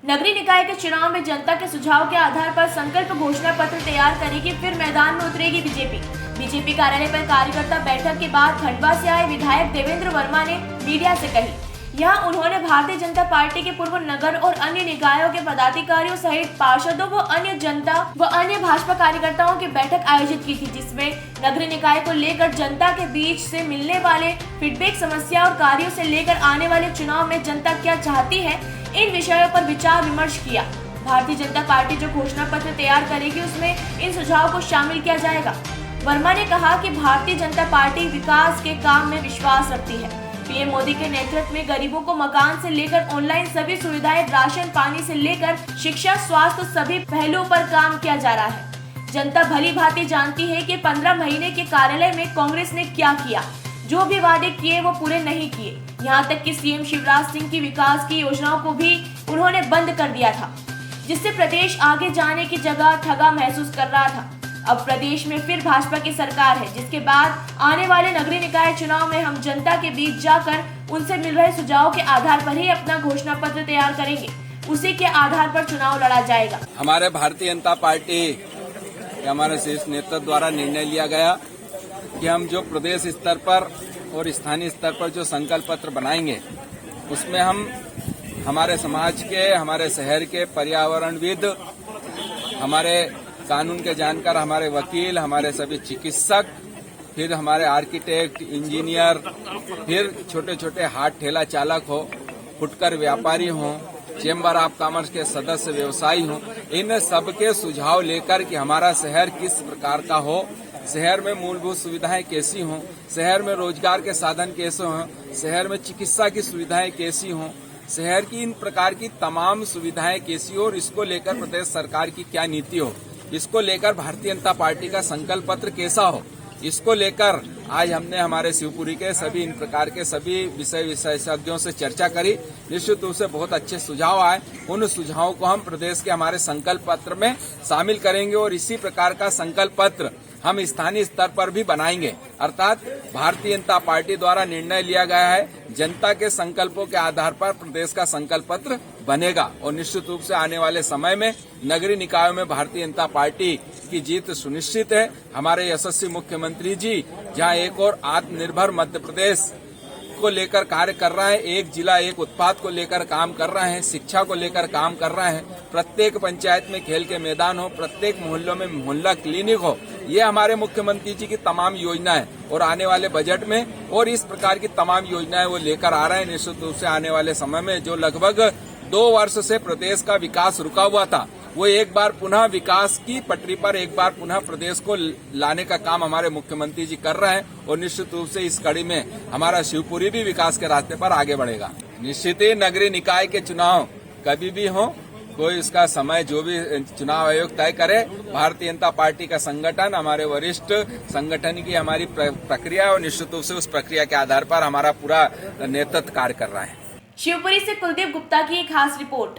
नगरीय निकाय के चुनाव में जनता के सुझाव के आधार पर संकल्प घोषणा पत्र तैयार करेगी, फिर मैदान में उतरेगी बीजेपी कार्यालय पर कार्यकर्ता बैठक के बाद खंडवा से आए विधायक देवेंद्र वर्मा ने मीडिया से कही। यहाँ उन्होंने भारतीय जनता पार्टी के पूर्व नगर और अन्य निकायों के पदाधिकारियों सहित पार्षदों व अन्य जनता व अन्य भाजपा कार्यकर्ताओं की बैठक आयोजित की थी, जिसमें नगरीय निकाय को लेकर जनता के बीच से मिलने वाले फीडबैक, समस्या और कार्यों से लेकर आने वाले चुनाव में जनता क्या चाहती है, इन विषयों पर विचार विमर्श किया। भारतीय जनता पार्टी जो घोषणा पत्र तैयार करेगी उसमें इन सुझाव को शामिल किया जाएगा। वर्मा ने कहा कि भारतीय जनता पार्टी विकास के काम में विश्वास रखती है। पीएम मोदी के नेतृत्व में गरीबों को मकान से लेकर ऑनलाइन सभी सुविधाएं, राशन पानी से लेकर शिक्षा, स्वास्थ्य सभी पहलुओं पर काम किया जा रहा है। जनता भली भांति जानती है कि 15 महीने के कार्यालय में कांग्रेस ने क्या किया। जो भी वादे किए वो पूरे नहीं किए। यहाँ तक कि सीएम शिवराज सिंह की विकास की योजनाओं को भी उन्होंने बंद कर दिया था, जिससे प्रदेश आगे जाने की जगह ठगा महसूस कर रहा था। अब प्रदेश में फिर भाजपा की सरकार है, जिसके बाद आने वाले नगरीय निकाय चुनाव में हम जनता के बीच जाकर उनसे मिल रहे सुझाव के आधार पर ही अपना घोषणा पत्र तैयार करेंगे। उसी के आधार पर चुनाव लड़ा जाएगा। हमारे भारतीय जनता पार्टी के हमारे शीर्ष नेतृत्व द्वारा निर्णय लिया गया कि हम जो प्रदेश स्तर पर और स्थानीय स्तर पर जो संकल्प पत्र बनाएंगे, उसमें हम हमारे समाज के, हमारे शहर के पर्यावरणविद, हमारे कानून के जानकार, हमारे वकील, हमारे सभी चिकित्सक, फिर हमारे आर्किटेक्ट, इंजीनियर, फिर छोटे छोटे हाट ठेला चालक हो, फुटकर व्यापारी हो, चेंबर ऑफ कॉमर्स के सदस्य व्यवसायी हो, इन सबके सुझाव लेकर कि हमारा शहर किस प्रकार का हो, शहर में मूलभूत सुविधाएं कैसी हों, शहर में रोजगार के साधन कैसे हों, शहर में चिकित्सा की सुविधाएं कैसी हों, शहर की इन प्रकार की तमाम सुविधाएं कैसी हो और इसको लेकर प्रदेश सरकार की क्या नीति हो, इसको लेकर भारतीय जनता पार्टी का संकल्प पत्र कैसा हो, इसको लेकर आज हमने हमारे शिवपुरी के सभी इन प्रकार के सभी विषय विशेषज्ञों से चर्चा करी। निश्चित रूप से बहुत अच्छे सुझाव आए। उन सुझावों को हम प्रदेश के हमारे संकल्प पत्र में शामिल करेंगे और इसी प्रकार का संकल्प पत्र हम स्थानीय स्तर पर भी बनाएंगे। अर्थात भारतीय जनता पार्टी द्वारा निर्णय लिया गया है, जनता के संकल्पों के आधार पर प्रदेश का संकल्प पत्र बनेगा और निश्चित रूप से आने वाले समय में नगरीय निकायों में भारतीय जनता पार्टी की जीत सुनिश्चित है। हमारे यशस्वी मुख्यमंत्री जी जहां एक और आत्मनिर्भर मध्य प्रदेश को लेकर कार्य कर रहे हैं, एक जिला एक उत्पाद को लेकर काम कर रहे हैं, शिक्षा को लेकर काम कर रहे हैं, प्रत्येक पंचायत में खेल के मैदान हो, प्रत्येक मोहल्लों में मोहल्ला क्लिनिक हो, ये हमारे मुख्यमंत्री जी की तमाम योजनाएं और आने वाले बजट में और इस प्रकार की तमाम योजनाएं वो लेकर आ रहे हैं। निश्चित रूप से आने वाले समय में जो लगभग 2 वर्ष से प्रदेश का विकास रुका हुआ था, वो एक बार पुनः विकास की पटरी पर एक बार पुनः प्रदेश को लाने का काम हमारे मुख्यमंत्री जी कर रहे हैं और निश्चित रूप से इस कड़ी में हमारा शिवपुरी भी विकास के रास्ते पर आगे बढ़ेगा। निश्चित ही नगरीय निकाय के चुनाव कभी भी हो, कोई इसका समय जो भी चुनाव आयोग तय करे, भारतीय जनता पार्टी का संगठन, हमारे वरिष्ठ संगठन की हमारी प्रक्रिया और निश्चित रूप से उस प्रक्रिया के आधार पर हमारा पूरा नेतृत्व कार्य कर रहा है। शिवपुरी से कुलदीप गुप्ता की एक खास रिपोर्ट।